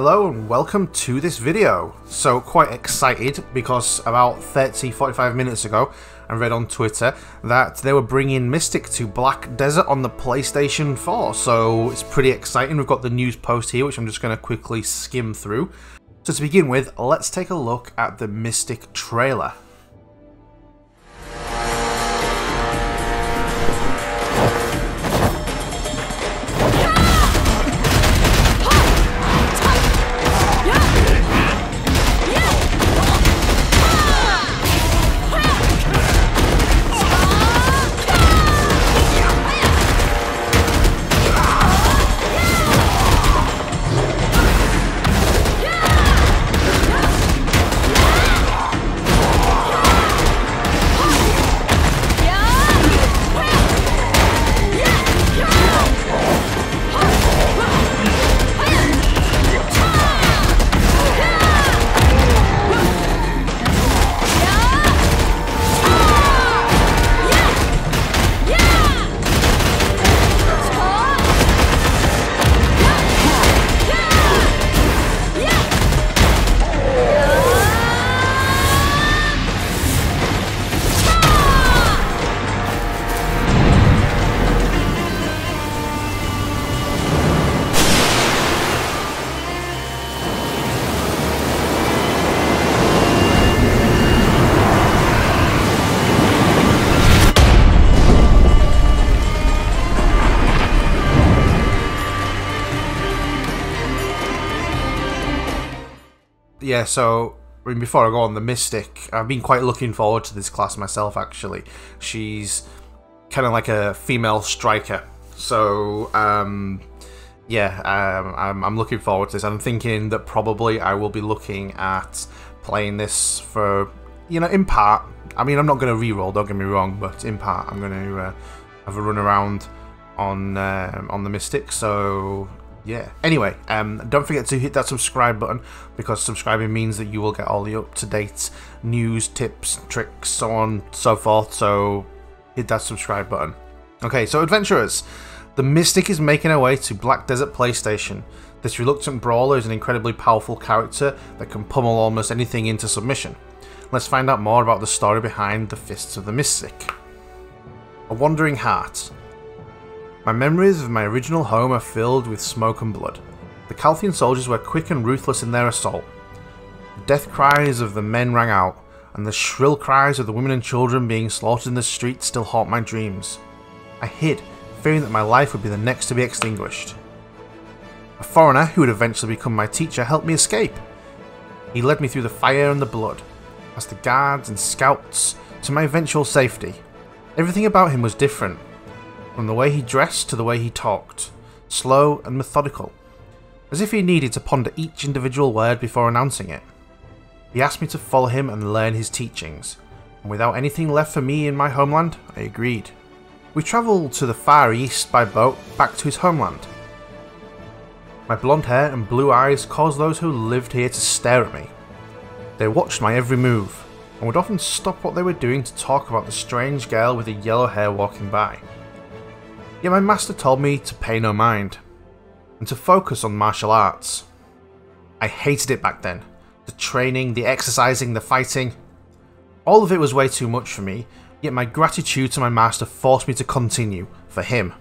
Hello and welcome to this video. So quite excited because about 30-45 minutes ago I read on Twitter that they were bringing Mystic to Black Desert on the PlayStation 4, so it's pretty exciting. We've got the news post here which I'm just going to quickly skim through. So to begin with, let's take a look at the Mystic trailer. Yeah, so before I go on, the Mystic, I've been quite looking forward to this class myself actually. She's kind of like a female striker, so yeah, I'm looking forward to this. I'm thinking that probably I will be looking at playing this for, you know, in part. I mean, I'm not going to reroll, don't get me wrong, but in part I'm going to have a run around on the Mystic, so yeah. Anyway, don't forget to hit that subscribe button, because subscribing means that you will get all the up-to-date news, tips, tricks, so on and so forth, so hit that subscribe button. Okay, so adventurers, the Mystic is making her way to Black Desert PlayStation. This reluctant brawler is an incredibly powerful character that can pummel almost anything into submission. Let's find out more about the story behind the Fists of the Mystic. A Wandering Heart. My memories of my original home are filled with smoke and blood. The Calthian soldiers were quick and ruthless in their assault. The death cries of the men rang out, and the shrill cries of the women and children being slaughtered in the streets still haunt my dreams. I hid, fearing that my life would be the next to be extinguished. A foreigner who would eventually become my teacher helped me escape. He led me through the fire and the blood, past the guards and scouts, to my eventual safety. Everything about him was different. From the way he dressed to the way he talked, slow and methodical, as if he needed to ponder each individual word before announcing it. He asked me to follow him and learn his teachings, and without anything left for me in my homeland, I agreed. We travelled to the Far East by boat back to his homeland. My blonde hair and blue eyes caused those who lived here to stare at me. They watched my every move, and would often stop what they were doing to talk about the strange girl with the yellow hair walking by. Yet my master told me to pay no mind, and to focus on martial arts. I hated it back then. The training, the exercising, the fighting. All of it was way too much for me, yet my gratitude to my master forced me to continue, for him.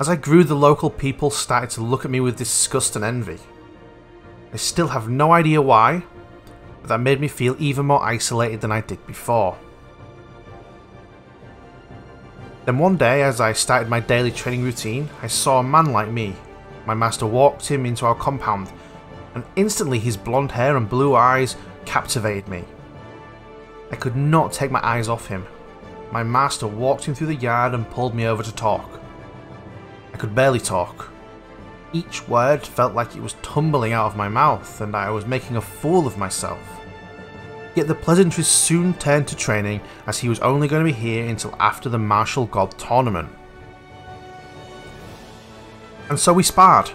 As I grew, the local people started to look at me with disgust and envy. I still have no idea why, but that made me feel even more isolated than I did before. Then one day, as I started my daily training routine, I saw a man like me. My master walked him into our compound, and instantly his blonde hair and blue eyes captivated me. I could not take my eyes off him. My master walked him through the yard and pulled me over to talk. I could barely talk. Each word felt like it was tumbling out of my mouth, and I was making a fool of myself. Yet the pleasantries soon turned to training, as he was only going to be here until after the Martial God tournament. And so we sparred.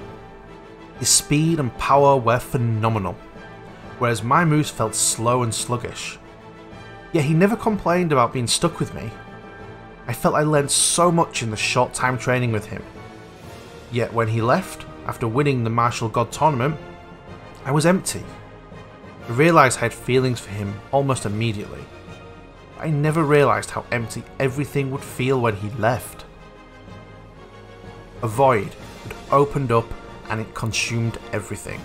His speed and power were phenomenal, whereas my moves felt slow and sluggish. Yet he never complained about being stuck with me. I felt I learned so much in the short time training with him. Yet when he left, after winning the Martial God tournament, I was empty. I realised I had feelings for him almost immediately. I never realised how empty everything would feel when he left. A void had opened up and it consumed everything.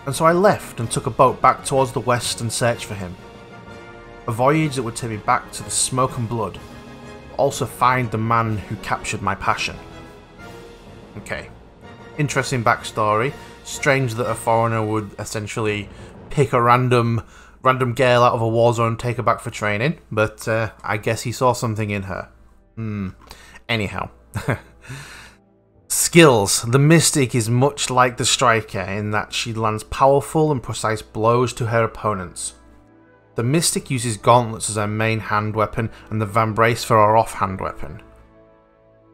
And so I left and took a boat back towards the west and searched for him. A voyage that would take me back to the smoke and blood, but also find the man who captured my passion. Okay, interesting backstory. Strange that a foreigner would essentially pick a random girl out of a war zone and take her back for training, but I guess he saw something in her. Anyhow. Skills. The Mystic is much like the Striker in that she lands powerful and precise blows to her opponents. The Mystic uses gauntlets as her main hand weapon and the Vambrace for her offhand weapon.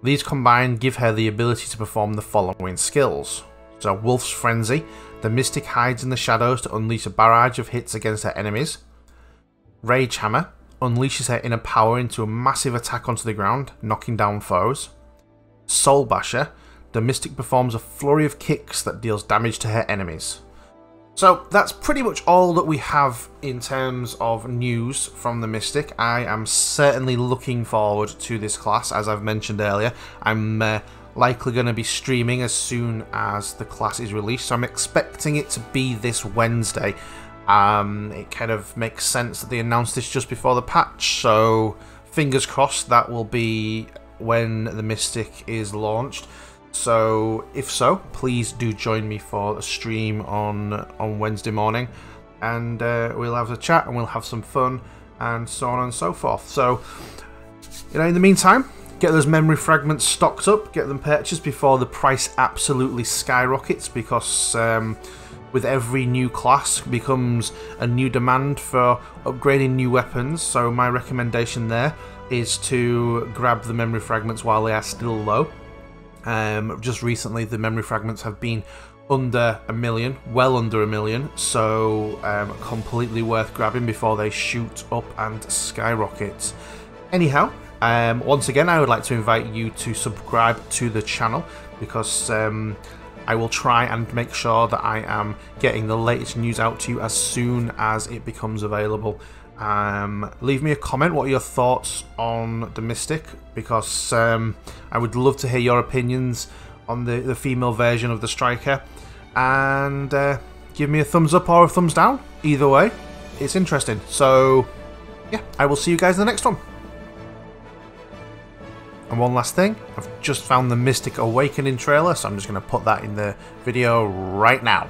These combined give her the ability to perform the following skills. So Wolf's Frenzy. The Mystic hides in the shadows to unleash a barrage of hits against her enemies. Rage Hammer unleashes her inner power into a massive attack onto the ground, knocking down foes. Soul Basher. The Mystic performs a flurry of kicks that deals damage to her enemies. So that's pretty much all that we have in terms of news from the Mystic. I am certainly looking forward to this class, as I've mentioned earlier. I'm likely going to be streaming as soon as the class is released, so I'm expecting it to be this Wednesday. It kind of makes sense that they announced this just before the patch, so fingers crossed that will be when the Mystic is launched. So if so, please do join me for a stream on Wednesday morning, and we'll have a chat and we'll have some fun and so on and so forth. So, you know, in the meantime, get those memory fragments stocked up, get them purchased before the price absolutely skyrockets, because with every new class becomes a new demand for upgrading new weapons. So my recommendation there is to grab the memory fragments while they are still low. Just recently the memory fragments have been under 1 million, well under 1 million, so completely worth grabbing before they shoot up and skyrocket. Anyhow, once again I would like to invite you to subscribe to the channel, because I will try and make sure that I am getting the latest news out to you as soon as it becomes available. Leave me a comment, what are your thoughts on the Mystic, because I would love to hear your opinions on the female version of the Striker, and give me a thumbs up or a thumbs down. Either way, it's interesting. So yeah, I will see you guys in the next one. And one last thing, I've just found the Mystic Awakening trailer, so I'm just going to put that in the video right now.